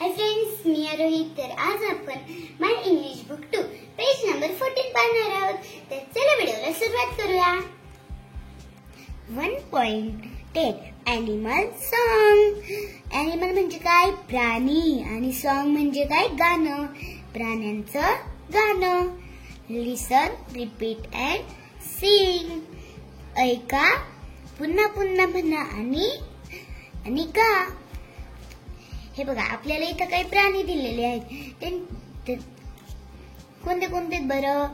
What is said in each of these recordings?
Hi friends, मी रोहित. तर आज आपण माय इंग्लिश बुक 2 पेज नंबर 14 पाहणार आहोत. तर चला व्हिडिओला सुरुवात करूया. 1.10 ॲनिमल सॉन्ग. ॲनिमल म्हणजे काय? प्राणी. आणि सॉन्ग म्हणजे काय? गाणं. प्राण्यांचं गाणं. लिसन, रिपीट अँड सिंग. ऐका, पुन्हा पुन्हा म्हणा आणि गा. हे बघा, आपल्याला इथं काही प्राणी दिलेले आहेत. ते कोणते कोणते बरं?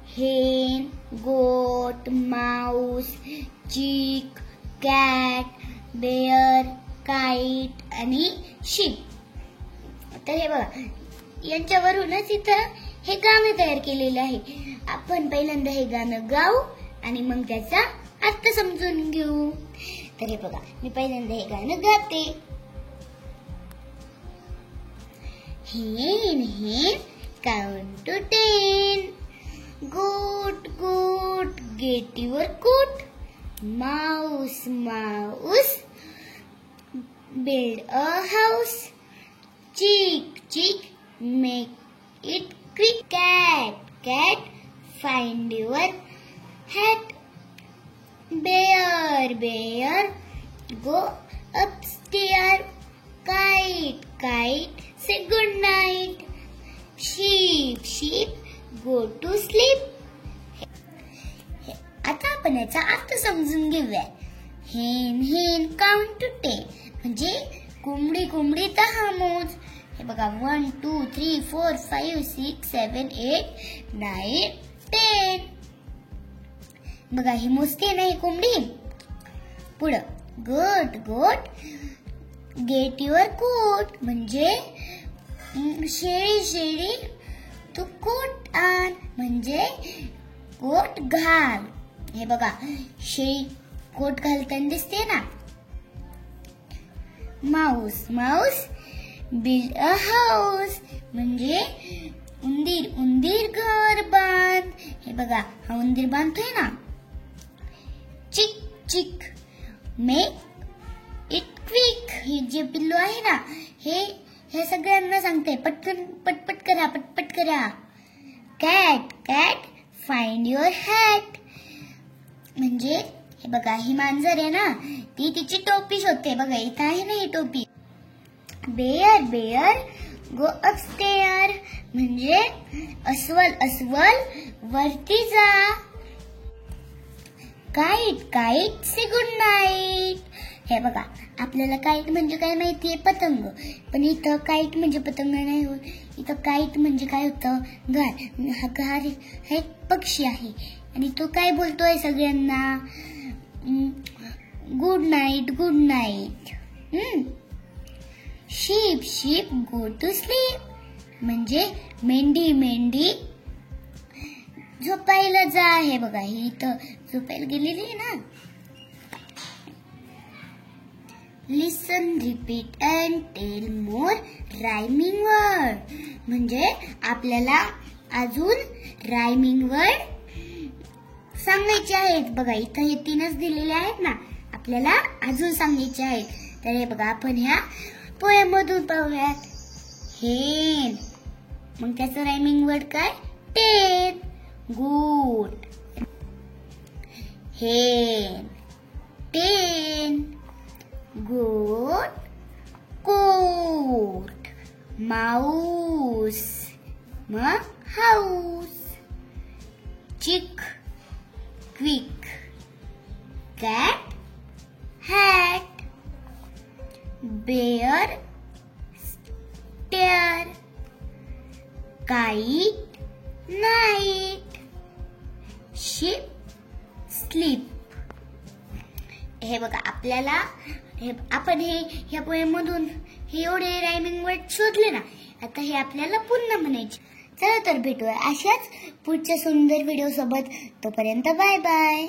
हेन, गोट, माऊस, चिक, कॅट, बेअर, काईट आणि शीप. तर हे बघा, यांच्यावरूनच इथं हे गाणं तयार केलेलं आहे. आपण पहिल्यांदा हे गाणं गाऊ आणि मग त्याचा अर्थ समजून घेऊ. तर हे बघा, मी पहिल्यांदा हे गाणं गाते. Hen, hen, count to 10. Goat, goat, get your coat. Mouse, mouse, build a house. Chick, chick, make it quick. Cat, cat, find your hat. Bear, bear, go upstairs. Kite, kite, say good night. Sheep, sheep, go to sleep. आता आपण याचा अर्थ समजून घेऊया. हेन, हेन, count to 10 म्हणजे कोंबडी, कोंबडी 10 मोज. हे बघा, 1 2 3 4 5 6 7 8 9 10. बघा, ही मोजते ना ही कोंबडी. पुढं गोट, गोट, गेट युअर कोट म्हणजे शेळी, शेळी, तू कोट आण म्हणजे कोट घाल. हे बघा, शेळी कोट घालताना दिसते ना. Mouse, Mouse, build a house म्हणजे उंदीर, उंदीर घर बांध. हे बघा, हा उंदीर बांधतोय ना. चिक, चिक, मेक इट क्विक. हे जे पिल्लू आहे ना, हे सगळ्यांना सांगते, पटकन पटपट करा, पटपट करा. Cat, cat, find your hat म्हणजे हे बघा, ही मांजर आहे ना, ती तिची टोपी शोधते. बघा, इथं आहे ना ही टोपी. बेअर, बेअर, गो अपस्टेअर म्हणजे अस्वल, अस्वल, वरती जा. काईट, काईट, से गुड नाईट. हे बघा, आपल्याला काईट म्हणजे काय माहितीये? पतंग. पण इथं काईट म्हणजे पतंग नाही होत. इथं काईट म्हणजे काय होतं? घार. हा घार हा एक पक्षी आहे आणि तो काय बोलतोय सगळ्यांना? Good night, good night. Sheep, sheep, go to sleep म्हणजे मेंढी, मेंढी, झोपायला जा. हे बघा, ही इथं झोपायला गेलेली आहे ना. Listen, repeat and tell more rhyming word म्हणजे आपल्याला अजून रायमिंग वर्ड सांगायचे आहेत. बघा, इथं हे 3च दिलेले आहेत ना, आपल्याला अजून सांगायचे आहेत. तर हे बघा, आपण ह्या पोयममधून पाहूयात. हेन, मग त्याचं रायमिंग वर्ड काय? Ten. Good, hen, ten. Goat, coat. Mouse, मग house. Chick, quick. Cat, hat. Bear, stair. Kite, night. Ship, sleep. हे बघा, आपल्याला आपण ह्या पोएममधून हे एवढे रायमिंग वर्ड शोधले ना. आता हे आपल्याला पुन्हा म्हणायचे. चला तर भेटूया अशाच पुढच्या सुंदर व्हिडिओ सोबत. तोपर्यंत बाय बाय.